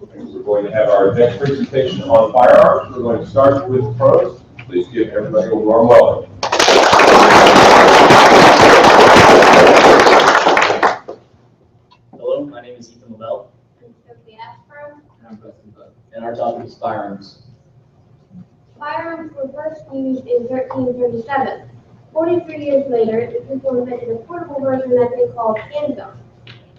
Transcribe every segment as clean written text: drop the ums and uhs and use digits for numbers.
We're going to have our next presentation on firearms. We're going to start with pros. Please give everybody a warm welcome. Hello, my name is Ethan Lavelle. And I'm Preston Buck. And our topic is firearms. Firearms were first used in 1337. 43 years later, the people invented a portable version that they called handgun.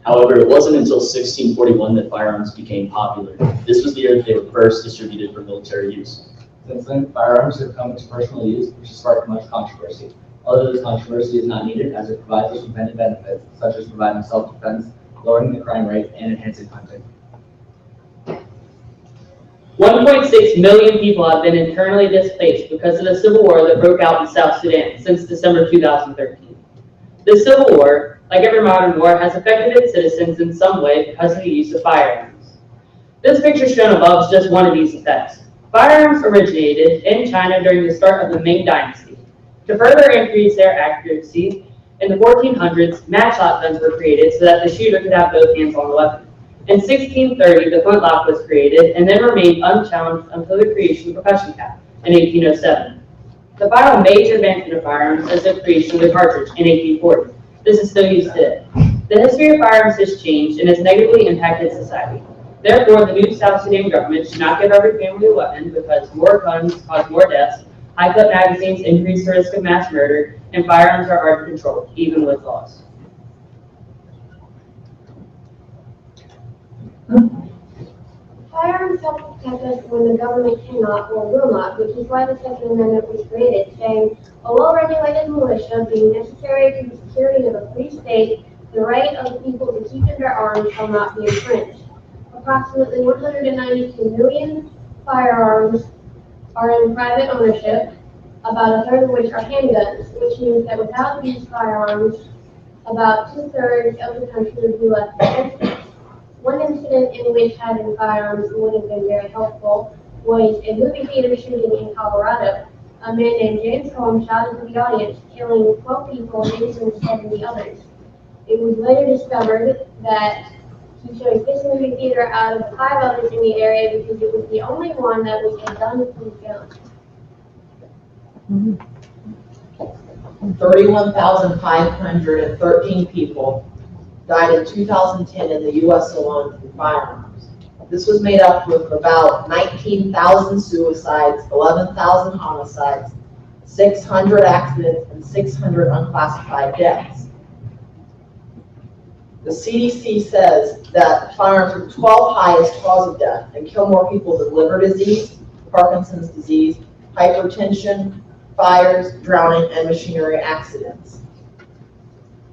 However, it wasn't until 1641 that firearms became popular. This was the year that they were first distributed for military use. Since then, firearms have come into personal use, which has sparked much controversy. Although this controversy is not needed, as it provides us with many benefits, such as providing self-defense, lowering the crime rate, and enhancing hunting. 1.6 million people have been internally displaced because of the civil war that broke out in South Sudan since December 2013. The civil war, like every modern war, has affected its citizens in some way because of the use of firearms. This picture shown above is just one of these effects. Firearms originated in China during the start of the Ming Dynasty. To further increase their accuracy, in the 1400s, matchlock guns were created so that the shooter could have both hands on the weapon. In 1630, the flintlock was created and then remained unchallenged until the creation of the percussion cap in 1807. The final major advancement of firearms is the creation of the cartridge in 1840. This is still used today. The history of firearms has changed and has negatively impacted society. Therefore, the new South Sudan government should not give every family a weapon because more guns cause more deaths, high-clip magazines increase the risk of mass murder, and firearms are hard to control, even with laws. Firearms help protect us when the government cannot or will not, which is why the Second Amendment was created, saying, a well-regulated militia being necessary to the security of a free state, the right of the people to keep and bear arms shall not be infringed. Approximately 192 million firearms are in private ownership, about a third of which are handguns, which means that without these firearms, about 2/3 of the country would be left defenseless. One incident in which having firearms would have been very helpful was a movie theater shooting in Colorado. A man named James Holmes shot into the audience, killing 12 people and injuring 70 others. It was later discovered that he chose this movie theater out of 5 others in the area because it was the only one that was a gun-proof film. 31,513 people died in 2010 in the U.S. alone from firearms. This was made up with about 19,000 suicides, 11,000 homicides, 600 accidents, and 600 unclassified deaths. The CDC says that firearms are the 12th highest cause of death and kill more people than liver disease, Parkinson's disease, hypertension, fires, drowning, and machinery accidents.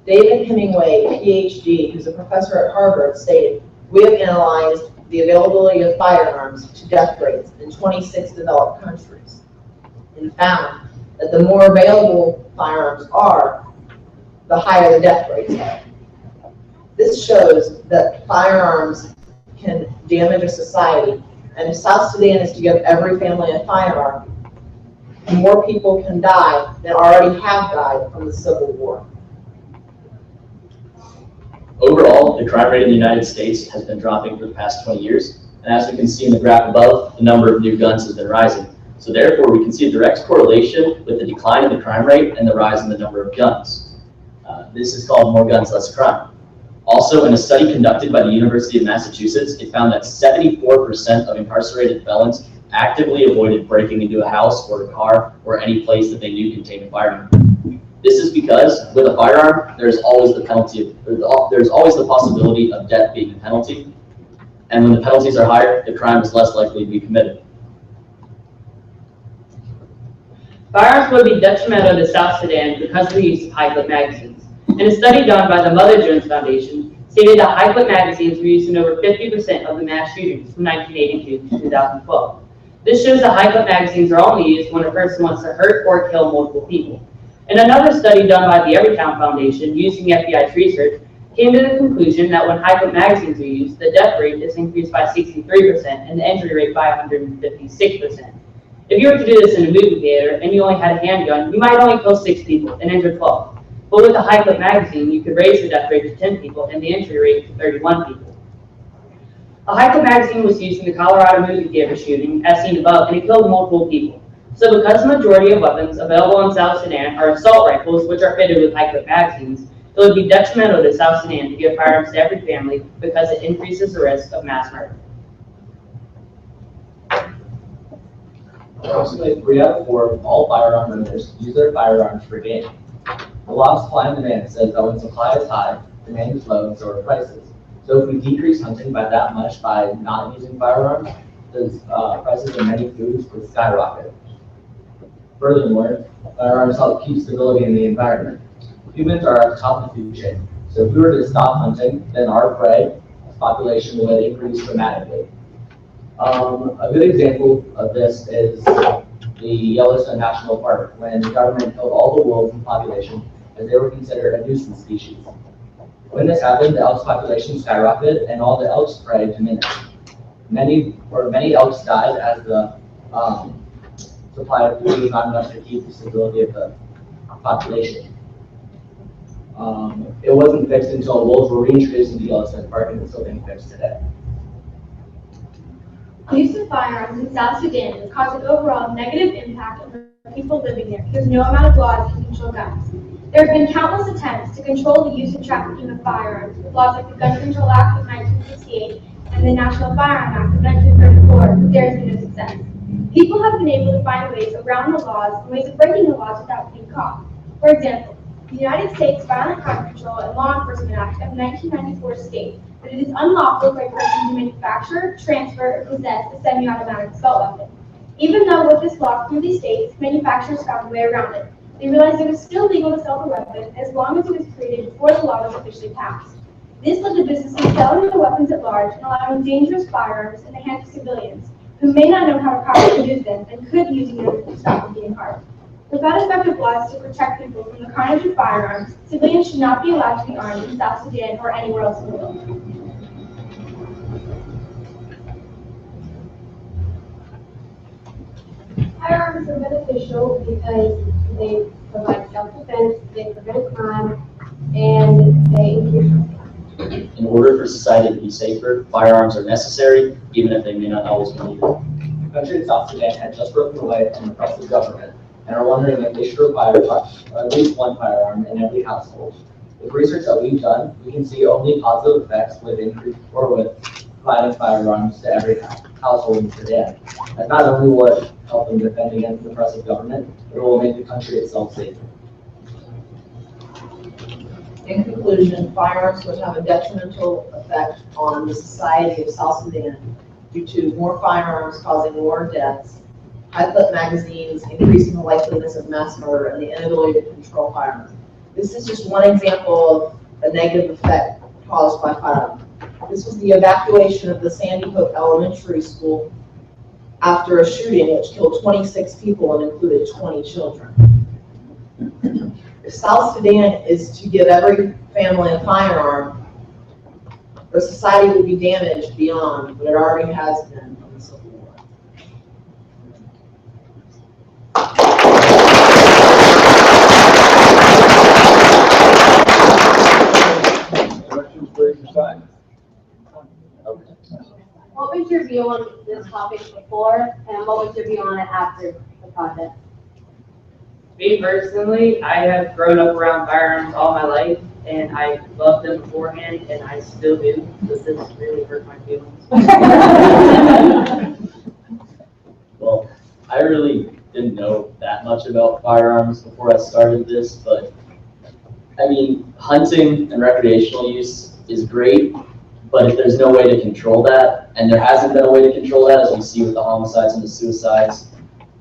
David Hemingway, PhD, who's a professor at Harvard, stated, we have analyzed the availability of firearms to death rates in 26 developed countries and found that the more available firearms are, the higher the death rates are. This shows that firearms can damage a society, and if South Sudan is to give every family a firearm, more people can die than already have died from the Civil War. Overall, the crime rate in the United States has been dropping for the past 20 years, and as we can see in the graph above, the number of new guns has been rising. So therefore, we can see a direct correlation with the decline in the crime rate and the rise in the number of guns. This is called more guns, less crime. Also, in a study conducted by the University of Massachusetts, it found that 74% of incarcerated felons actively avoided breaking into a house or a car or any place that they knew contained a firearm. This is because with a firearm, there's always the possibility of death being a penalty, and when the penalties are higher, the crime is less likely to be committed. Firearms would be detrimental to South Sudan because of the use of high-clip magazines. In a study done by the Mother Jones Foundation, stated that high-clip magazines were used in over 50% of the mass shootings from 1982 to 2012. This shows that high-clip magazines are only used when a person wants to hurt or kill multiple people. In another study done by the Everytown Foundation using FBI's research, came to the conclusion that when high-clip magazines are used, the death rate is increased by 63% and the injury rate by 156%. If you were to do this in a movie theater and you only had a handgun, you might only kill 6 people and injure 12. But with a high-clip magazine, you could raise the death rate to 10 people and the injury rate to 31 people. A high-clip magazine was used in the Colorado movie theater shooting, as seen above, and it killed multiple people. So because the majority of weapons available in South Sudan are assault rifles, which are fitted with high-clip magazines, it would be detrimental to South Sudan to give firearms to every family because it increases the risk of mass murder. Approximately 3 out of 4 of all firearm owners use their firearms for game. The law of supply and demand says that when supply is high, demand is low, and so are prices. So if we decrease hunting by that much by not using firearms, the prices of many foods would skyrocket. Furthermore, firearms help keep stability in the environment. Humans are at the top of the food chain, so if we were to stop hunting, then our prey population would increase dramatically. A good example of this is the Yellowstone National Park, when the government killed all the wolves in the population as they were considered a nuisance species. When this happened, the elk's population skyrocketed and all the elk's prey diminished. Many elks died as the supply of food was not enough to keep the stability of the population. It wasn't fixed until wolves were reintroduced into Yellowstone Park, and it's still being fixed today. The use of firearms in South Sudan has caused an overall negative impact on the people living there because no amount of laws can control guns. There have been countless attempts to control the use and trafficking of firearms, with laws like the Gun Control Act of 1968 and the National Firearm Act of 1934, but there has been no success. People have been able to find ways around the laws and ways of breaking the laws without being caught. For example, the United States Violent Crime Control and Law Enforcement Act of 1994 states that it is unlawful for a person to manufacture, transfer, or possess a semi-automatic assault weapon. Even though what this law clearly states, manufacturers found a way around it. They realized it was still legal to sell the weapon as long as it was created before the law was officially passed. This led to businesses selling the weapons at large and allowing dangerous firearms in the hands of civilians who may not know how to properly use them and could use them to stop them being harmed. Without effective laws to protect people from the carnage of firearms, civilians should not be allowed to be armed in South Sudan or anywhere else in the world. Firearms are beneficial because they provide self-defense, they prevent crime, and they increase crime. In order for society to be safer, firearms are necessary, even if they may not always be needed. The country of South Sudan had just broken away from the oppressive government and are wondering if they should require at least one firearm in every household. With research that we've done, we can see only positive effects with providing firearms to every household in Sudan. And not only will it help them defend against the oppressive government, but it will make the country itself safer. In conclusion, firearms would have a detrimental effect on the society of South Sudan due to more firearms causing more deaths, high-clip magazines increasing the likeliness of mass murder, and the inability to control firearms. This is just one example of a negative effect caused by firearms. This was the evacuation of the Sandy Hook Elementary School after a shooting which killed 26 people and included 20 children. If South Sudan is to give every family a firearm, our society will be damaged beyond what it already has been from the Civil War. Questions for your side? What was your view on this topic before, and what was your view on it after the project? Me personally, I have grown up around firearms all my life, and I loved them beforehand, and I still do. This has really hurt my feelings. Well, I really didn't know that much about firearms before I started this, but I mean, hunting and recreational use is great, but if there's no way to control that, and there hasn't been a way to control that, as we see with the homicides and the suicides,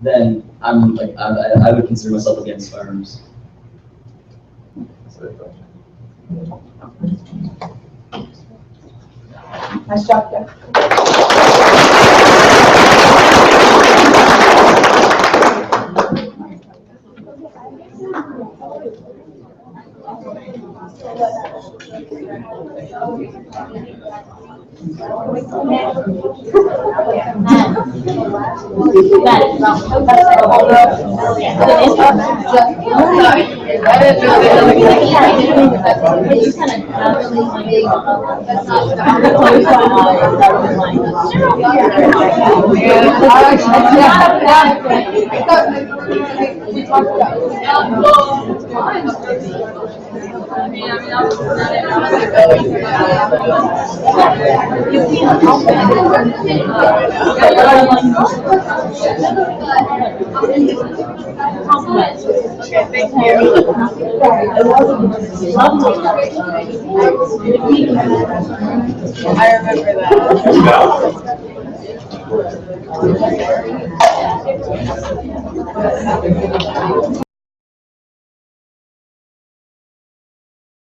then I would consider myself against firearms. Nice job, Jeff. Now.